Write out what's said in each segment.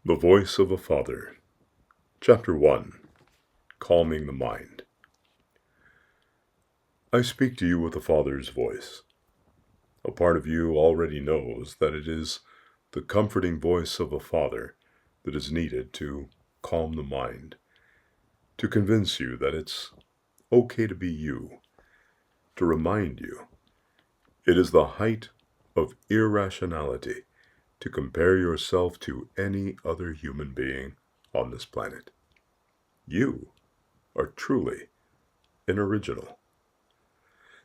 The Voice of a Father. Chapter 1. Calming the Mind. I speak to you with a father's voice. A part of you already knows that it is the comforting voice of a father that is needed to calm the mind, to convince you that it's okay to be you, to remind you it is the height of irrationality to compare yourself to any other human being on this planet. You are truly an original.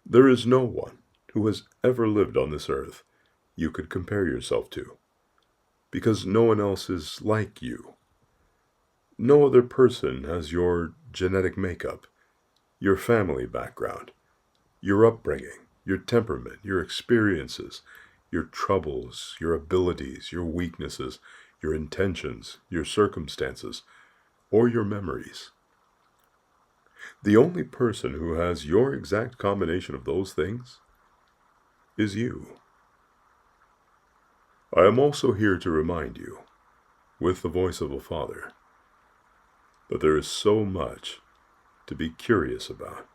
There is no one who has ever lived on this earth you could compare yourself to, because no one else is like you. No other person has your genetic makeup, your family background, your upbringing, your temperament, your experiences, your troubles, your abilities, your weaknesses, your intentions, your circumstances, or your memories. The only person who has your exact combination of those things is you. I am also here to remind you, with the voice of a father, that there is so much to be curious about.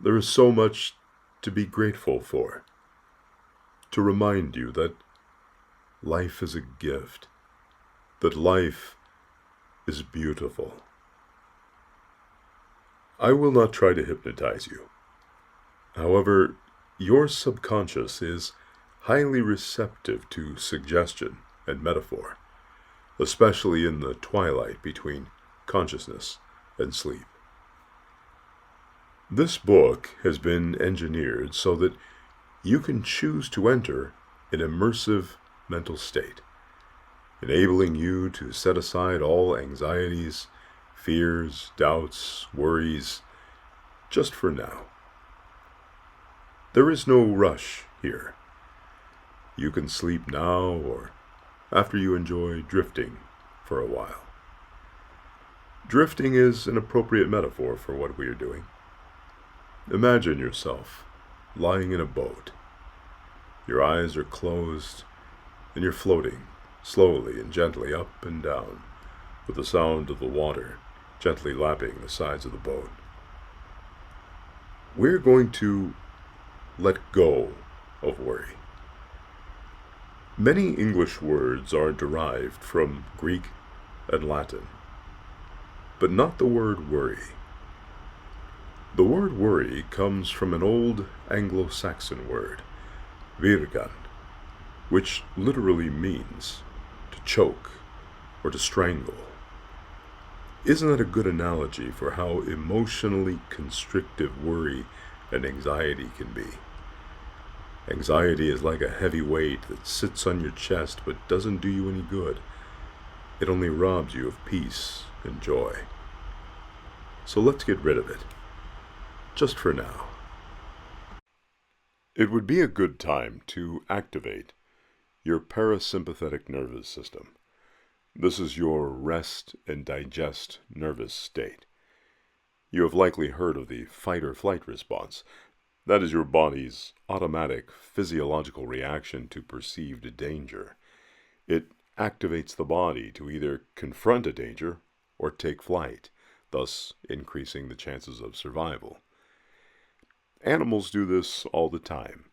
There is so much to be grateful for. To remind you that life is a gift, that life is beautiful. I will not try to hypnotize you. However, your subconscious is highly receptive to suggestion and metaphor, especially in the twilight between consciousness and sleep. This book has been engineered so that you can choose to enter an immersive mental state, enabling you to set aside all anxieties, fears, doubts, worries, just for now. There is no rush here. You can sleep now or after you enjoy drifting for a while. Drifting is an appropriate metaphor for what we are doing. Imagine yourself lying in a boat. Your eyes are closed and you're floating slowly and gently up and down with the sound of the water gently lapping the sides of the boat. We're going to let go of worry. Many English words are derived from Greek and Latin, but not the word worry. The word worry comes from an old Anglo-Saxon word, virgan, which literally means to choke or to strangle. Isn't that a good analogy for how emotionally constrictive worry and anxiety can be? Anxiety is like a heavy weight that sits on your chest but doesn't do you any good. It only robs you of peace and joy. So let's get rid of it, just for now. It would be a good time to activate your parasympathetic nervous system. This is your rest and digest nervous state. You have likely heard of the fight or flight response. That is your body's automatic physiological reaction to perceived danger. It activates the body to either confront a danger or take flight, thus increasing the chances of survival. Animals do this all the time.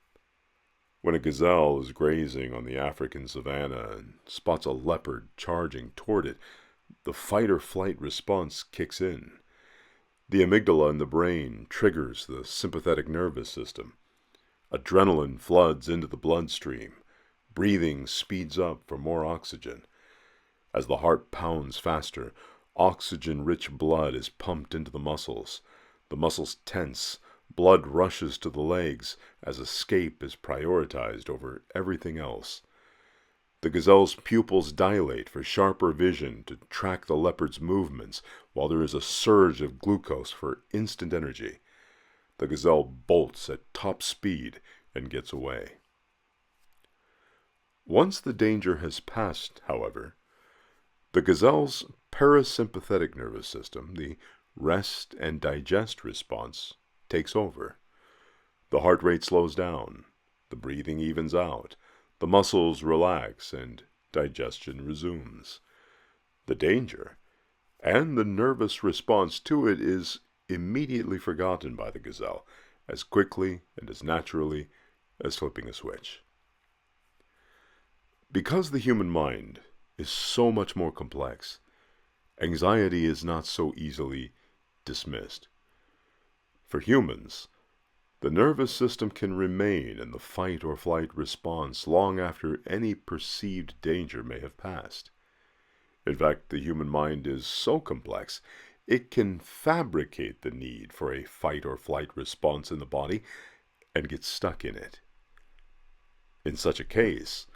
When a gazelle is grazing on the African savanna and spots a leopard charging toward it, the fight or flight response kicks in. The amygdala in the brain triggers the sympathetic nervous system. Adrenaline floods into the bloodstream. Breathing speeds up for more oxygen. As the heart pounds faster, oxygen-rich blood is pumped into the muscles. The muscles tense. Blood rushes to the legs as escape is prioritized over everything else. The gazelle's pupils dilate for sharper vision to track the leopard's movements, while there is a surge of glucose for instant energy. The gazelle bolts at top speed and gets away. Once the danger has passed, however, the gazelle's parasympathetic nervous system, the rest and digest response, takes over. The heart rate slows down, the breathing evens out, the muscles relax, and digestion resumes. the danger, and the nervous response to it is immediately forgotten by the gazelle, as quickly and as naturally as flipping a switch. Because the human mind is so much more complex, anxiety is not so easily dismissed. For humans, the nervous system can remain in the fight or flight response long after any perceived danger may have passed. In fact, the human mind is so complex, it can fabricate the need for a fight or flight response in the body and get stuck in it. In such a case,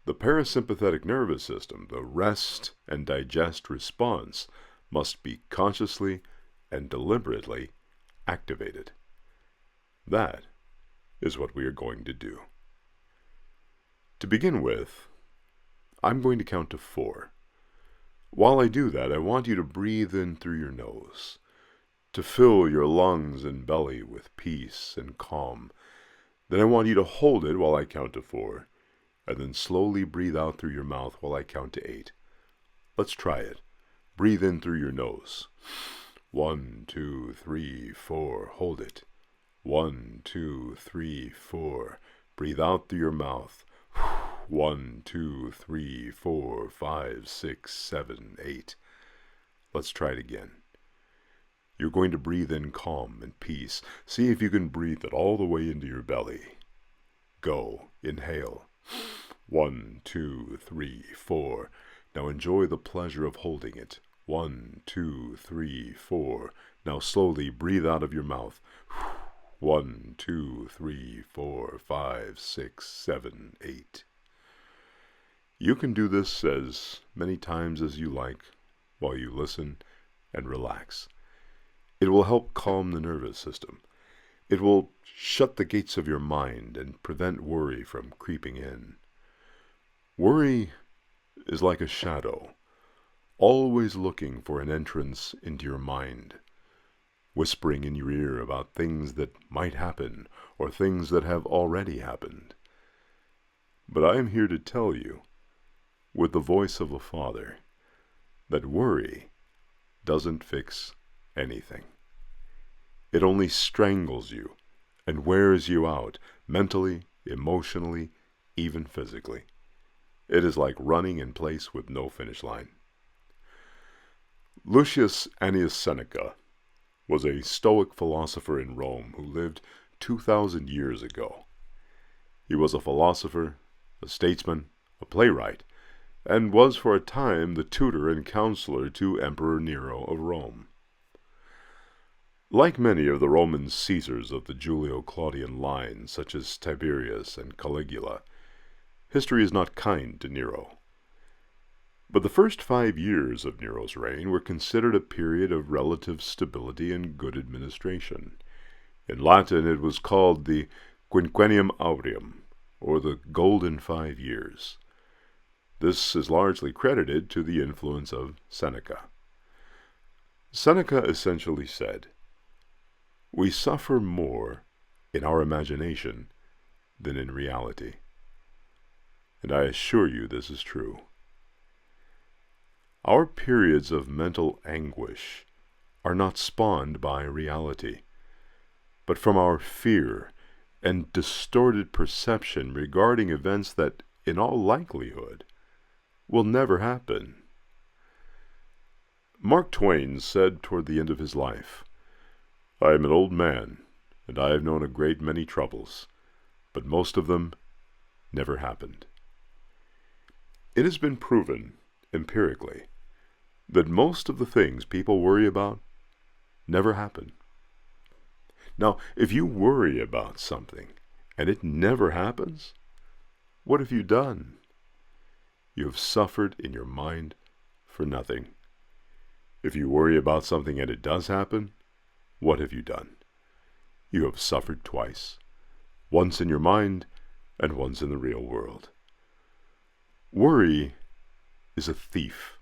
the parasympathetic nervous system, the rest and digest response, must be consciously and deliberately activated. That is what we are going to do. To begin with, I'm going to count to 4. While I do that, I want you to breathe in through your nose, to fill your lungs and belly with peace and calm. Then I want you to hold it while I count to 4, and then slowly breathe out through your mouth while I count to 8. Let's try it. Breathe in through your nose. 1, 2, 3, 4. Hold it. 1, 2, 3, 4. Breathe out through your mouth. 1, 2, 3, 4, 5, 6, 7, 8. Let's try it again. You're going to breathe in calm and peace. See if you can breathe it all the way into your belly. Go. Inhale. 1, 2, 3, 4. Now enjoy the pleasure of holding it. 1, 2, 3, 4. Now slowly breathe out of your mouth. 1, 2, 3, 4, 5, 6, 7, 8. You can do this as many times as you like while you listen and relax. It will help calm the nervous system. It will shut the gates of your mind and prevent worry from creeping in. Worry is like a shadow, always looking for an entrance into your mind, whispering in your ear about things that might happen or things that have already happened. But I am here to tell you, with the voice of a father, that worry doesn't fix anything. It only strangles you and wears you out, mentally, emotionally, even physically. It is like running in place with no finish line. Lucius Annius Seneca was a Stoic philosopher in Rome who lived 2,000 years ago. He was a philosopher, a statesman, a playwright, and was for a time the tutor and counselor to Emperor Nero of Rome. Like many of the Roman Caesars of the Julio-Claudian line, such as Tiberius and Caligula, history is not kind to Nero. But the first 5 years of Nero's reign were considered a period of relative stability and good administration. In Latin it was called the Quinquennium Aureum, or the Golden 5 Years. This is largely credited to the influence of Seneca. Seneca essentially said, "We suffer more in our imagination than in reality." And I assure you this is true. Our periods of mental anguish are not spawned by reality, but from our fear and distorted perception regarding events that, in all likelihood, will never happen. Mark Twain said toward the end of his life, "I am an old man, and I have known a great many troubles, but most of them never happened." It has been proven, empirically, that most of the things people worry about never happen. Now, if you worry about something and it never happens, what have you done? You have suffered in your mind for nothing. If you worry about something and it does happen, what have you done? You have suffered twice, once in your mind and once in the real world. Worry is a thief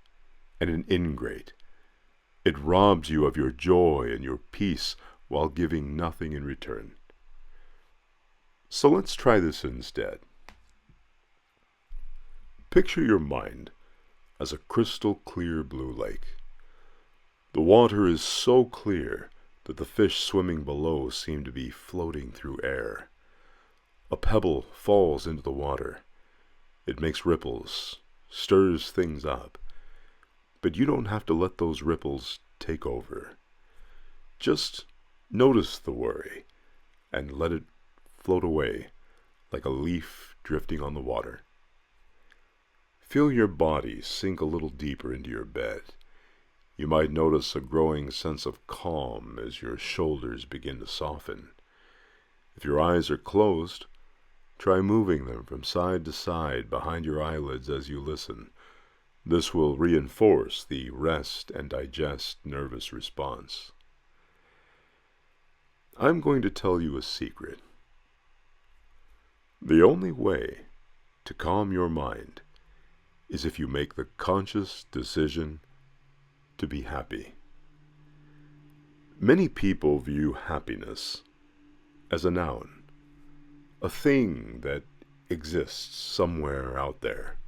and an ingrate. It robs you of your joy and your peace while giving nothing in return. So let's try this instead. Picture your mind as a crystal clear blue lake. The water is so clear that the fish swimming below seem to be floating through air. A pebble falls into the water. It makes ripples, stirs things up. But you don't have to let those ripples take over. Just notice the worry and let it float away like a leaf drifting on the water. Feel your body sink a little deeper into your bed. You might notice a growing sense of calm as your shoulders begin to soften. If your eyes are closed, try moving them from side to side behind your eyelids as you listen. This will reinforce the rest and digest nervous response. I'm going to tell you a secret. The only way to calm your mind is if you make the conscious decision to be happy. Many people view happiness as a noun, a thing that exists somewhere out there.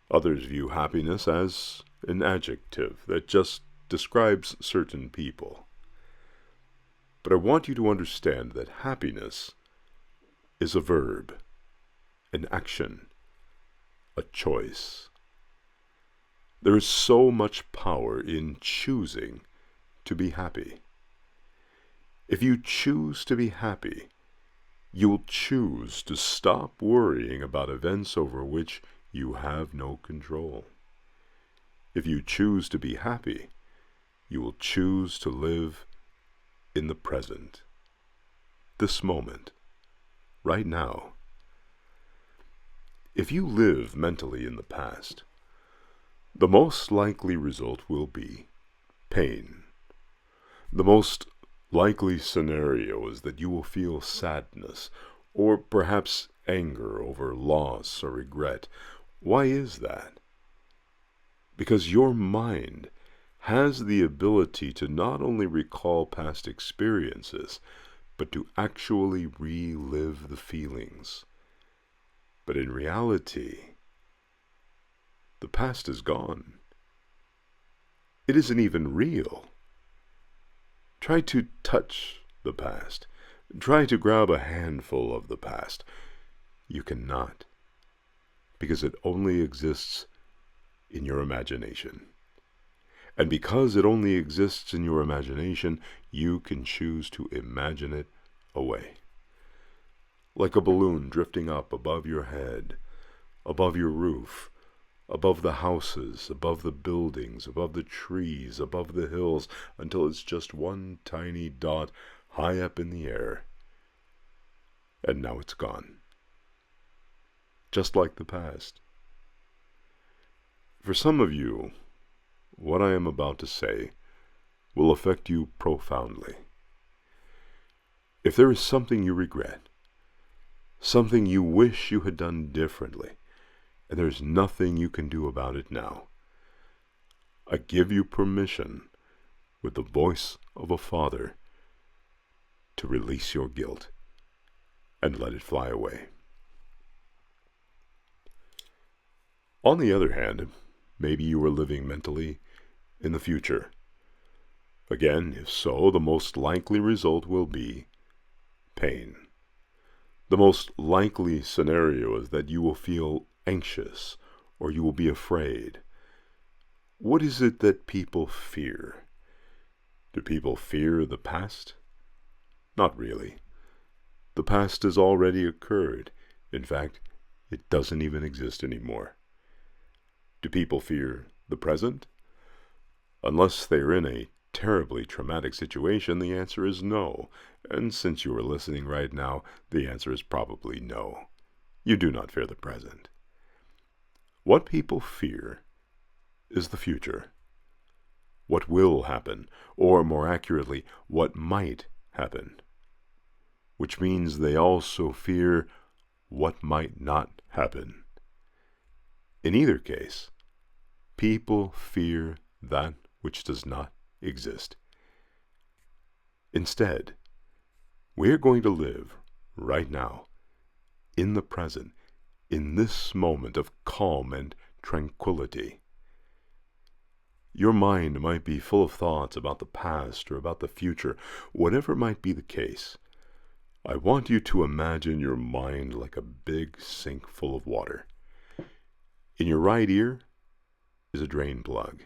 Others view happiness as an adjective that just describes certain people. But I want you to understand that happiness is a verb, an action, a choice. There is so much power in choosing to be happy. If you choose to be happy, you will choose to stop worrying about events over which you have no control. If you choose to be happy, you will choose to live in the present, this moment, right now. If you live mentally in the past, the most likely result will be pain. The most likely scenario is that you will feel sadness, or perhaps anger over loss or regret. Why is that? Because your mind has the ability to not only recall past experiences, but to actually relive the feelings. But in reality, the past is gone. It isn't even real. Try to touch the past. Try to grab a handful of the past. You cannot, because it only exists in your imagination. And because it only exists in your imagination, you can choose to imagine it away. Like a balloon drifting up above your head, above your roof, above the houses, above the buildings, above the trees, above the hills, until it's just one tiny dot high up in the air. And now it's gone. Just like the past. For some of you, what I am about to say will affect you profoundly. If there is something you regret, something you wish you had done differently, and there's nothing you can do about it now, I give you permission, with the voice of a father, to release your guilt and let it fly away. On the other hand, maybe you are living mentally in the future. Again, if so, the most likely result will be pain. The most likely scenario is that you will feel anxious or you will be afraid. What is it that people fear? Do people fear the past? Not really. The past has already occurred. In fact, it doesn't even exist anymore. Do people fear the present? Unless they are in a terribly traumatic situation, the answer is no. And since you are listening right now, the answer is probably no. You do not fear the present. What people fear is the future. What will happen, or more accurately, what might happen. Which means they also fear what might not happen. In either case, people fear that which does not exist. Instead, we're going to live right now, in the present, in this moment of calm and tranquility. Your mind might be full of thoughts about the past or about the future, whatever might be the case. I want you to imagine your mind like a big sink full of water. In your right ear is a drain plug.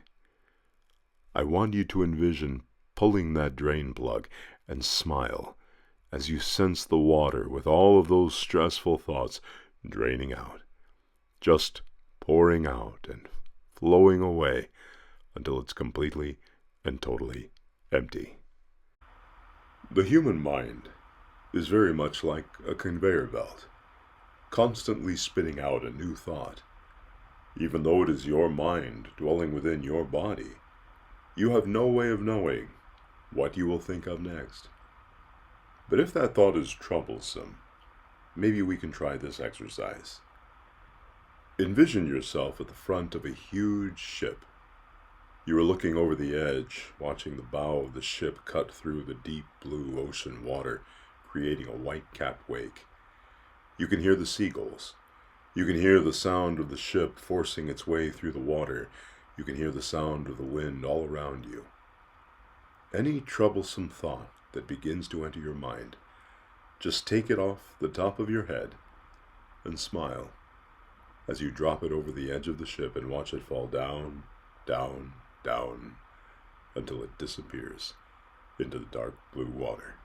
I want you to envision pulling that drain plug and smile as you sense the water with all of those stressful thoughts draining out, just pouring out and flowing away until it's completely and totally empty. The human mind is very much like a conveyor belt, constantly spitting out a new thought. Even though it is your mind dwelling within your body, you have no way of knowing what you will think of next. But if that thought is troublesome, maybe we can try this exercise. Envision yourself at the front of a huge ship. You are looking over the edge, watching the bow of the ship cut through the deep blue ocean water, creating a white-capped wake. You can hear the seagulls. You can hear the sound of the ship forcing its way through the water. You can hear the sound of the wind all around you. Any troublesome thought that begins to enter your mind, just take it off the top of your head and smile as you drop it over the edge of the ship and watch it fall down, down, down, until it disappears into the dark blue water.